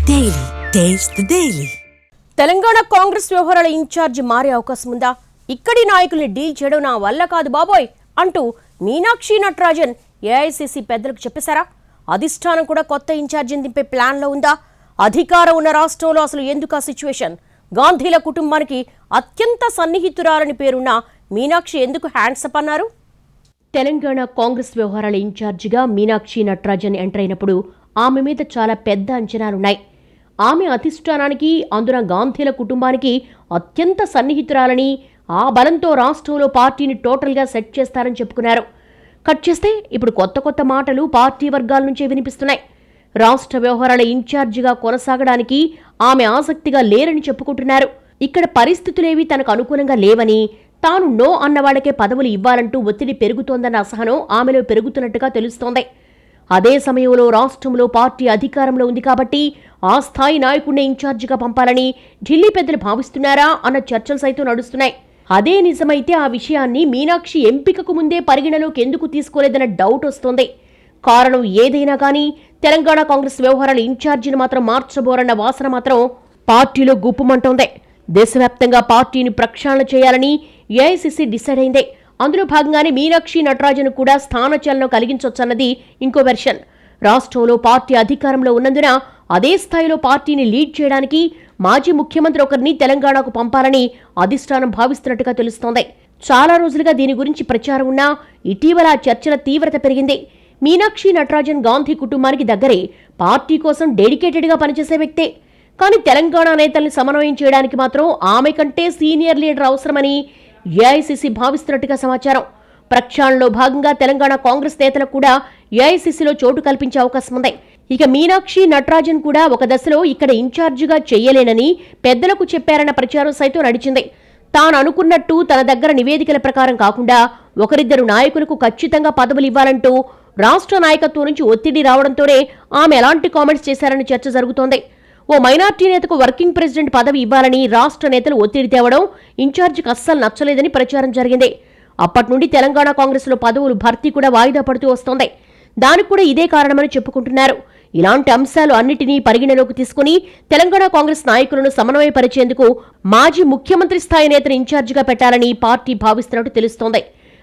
Daily taste the daily. Telangana Congress వ్యవహారాల incharge మారే అవకాశం ఉందా? ఇక్కడి నాయకుల్ని డీల్ చేయడం నా వల్ల కాదు బాబోయ్ అంటూ మీనాక్షి నటరాజన్ ఏఐసీసీ పెద్దలకు చెప్పేశారా? అధిష్టానం కూడా కొత్త ఇన్ఛార్జిని దింపే ప్లాన్లో ఉందా? అధికారం ఉన్న రాష్ట్రంలో అసలు ఎందుకు ఆ సిచ్యువేషన్? గాంధీల కుటుంబానికి అత్యంత సన్నిహితురాలని పేరున్న మీనాక్షి ఎందుకు హ్యాండ్సప్ అన్నారు? తెలంగాణ కాంగ్రెస్ వ్యవహారాల ఇన్ఛార్జిగా మీనాక్షి నటరాజన్ ఎంటర్ అయినప్పుడు ఆమె మీద చాలా పెద్ద అంచనాలున్నాయి. ఆమె అధిష్టానానికి, అందున గాంధీల కుటుంబానికి అత్యంత సన్నిహితురాలని, ఆ బలంతో రాష్ట్రంలో పార్టీని టోటల్గా సెట్ చేస్తారని చెప్పుకున్నారు. కట్ చేస్తే ఇప్పుడు కొత్త మాటలు పార్టీ వర్గాల నుంచే వినిపిస్తున్నాయి. రాష్ట్ర వ్యవహారాల ఇన్ఛార్జిగా కొనసాగడానికి ఆమె ఆసక్తిగా లేరని చెప్పుకుంటున్నారు. ఇక్కడ పరిస్థితులేవి తనకు అనుకూలంగా లేవని, తాను నో అన్న వాళ్లకే పదవులు ఇవ్వాలంటూ ఒత్తిడి పెరుగుతోందన్న అసహనం ఆమెలో పెరుగుతున్నట్టుగా తెలుస్తోంది. అదే సమయంలో రాష్ట్రంలో పార్టీ అధికారంలో ఉంది కాబట్టి ఆ స్థాయి నాయకుడిని ఇన్ఛార్జిగా పంపాలని ఢిల్లీ పెద్దలు భావిస్తున్నారా అన్న చర్చలు సైతం నడుస్తున్నాయి. అదే నిజమైతే ఆ విషయాన్ని మీనాక్షి ఎంపికకు ముందే పరిగణలోకి ఎందుకు తీసుకోలేదన్న డౌట్ వస్తోంది. కారణం ఏదైనా కానీ తెలంగాణ కాంగ్రెస్ వ్యవహారాల ఇన్ఛార్జిని మాత్రం మార్చబోరన్న వాసన మాత్రం పార్టీలో గుప్పుమంటోంది. దేశవ్యాప్తంగా పార్టీని ప్రక్షాళన చేయాలని ఏఐసీసీ డిసైడ్ అయింది. అందులో భాగంగానే మీనాక్షి నటరాజన్ కూడా స్థానచలనం కలిగించొచ్చన్నది ఇంకో వెర్షన్. రాష్ట్రంలో పార్టీ అధికారంలో ఉన్నందున అదే స్థాయిలో పార్టీని లీడ్ చేయడానికి మాజీ ముఖ్యమంత్రి ఒకరిని తెలంగాణకు పంపాలని అధిష్టానం భావిస్తున్నట్టుగా తెలుస్తోంది. చాలా రోజులుగా దీని గురించి ప్రచారం ఉన్నా ఇటీవల చర్చల తీవ్రత పెరిగింది. మీనాక్షి నటరాజన్ గాంధీ కుటుంబానికి దగ్గరే, పార్టీ కోసం డెడికేటెడ్గా పనిచేసే వ్యక్తే. కానీ తెలంగాణ నేతల్ని సమన్వయం చేయడానికి మాత్రం ఆమె కంటే సీనియర్ లీడర్ అవసరమని ఏఐసీసీ భావిస్తున్నట్టుగా సమాచారం. ప్రక్షాళనలో భాగంగా తెలంగాణ కాంగ్రెస్ నేతలకు కూడా ఏఐసీసీలో చోటు కల్పించే అవకాశం ఉంది. ఇక మీనాక్షి నటరాజన్ కూడా ఒక దశలో ఇక్కడ ఇన్ఛార్జిగా చెయ్యలేనని పెద్దలకు చెప్పారన్న ప్రచారం సైతం నడిచింది. తాను అనుకున్నట్టు తన దగ్గర నివేదికల ప్రకారం కాకుండా ఒకరిద్దరు నాయకులకు ఖచ్చితంగా పదవులు ఇవ్వాలంటూ రాష్ట్ర నాయకత్వం నుంచి ఒత్తిడి రావడంతోనే ఆమె ఎలాంటి కామెంట్స్ చేశారని చర్చ జరుగుతోంది. ఓ మైనార్టీ నేతకు వర్కింగ్ ప్రెసిడెంట్ పదవి ఇవ్వాలని రాష్ట్ర నేతలు ఒత్తిడి తేవడం ఇన్ఛార్జికి అస్సలు నచ్చలేదని ప్రచారం జరిగింది. అప్పటి నుండి తెలంగాణ కాంగ్రెస్లో పదవులు భర్తీ కూడా వాయిదా పడుతూ వస్తోంది. దానికి కూడా ఇదే కారణమని చెప్పుకుంటున్నారు. ఇలాంటి అంశాలు అన్నిటినీ పరిగణలోకి తీసుకుని తెలంగాణ కాంగ్రెస్ నాయకులను సమన్వయపరిచేందుకు మాజీ ముఖ్యమంత్రి స్థాయి నేతను ఇన్ఛార్జిగా పెట్టాలని పార్టీ భావిస్తున్నట్టు తెలుస్తోంది.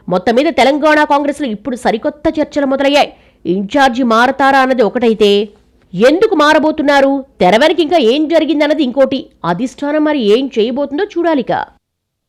మొత్తం మీద తెలంగాణ కాంగ్రెస్లో ఇప్పుడు సరికొత్త చర్చలు మొదలయ్యాయి. ఇన్ఛార్జి మారతారా అన్నది ఒకటైతే, ఎందుకు మారబోతున్నారు, తెర వెనక ఇంకా ఏం జరిగిందన్నది ఇంకోటి. అధిష్టానం మరి ఏం చేయబోతుందో చూడాలిక.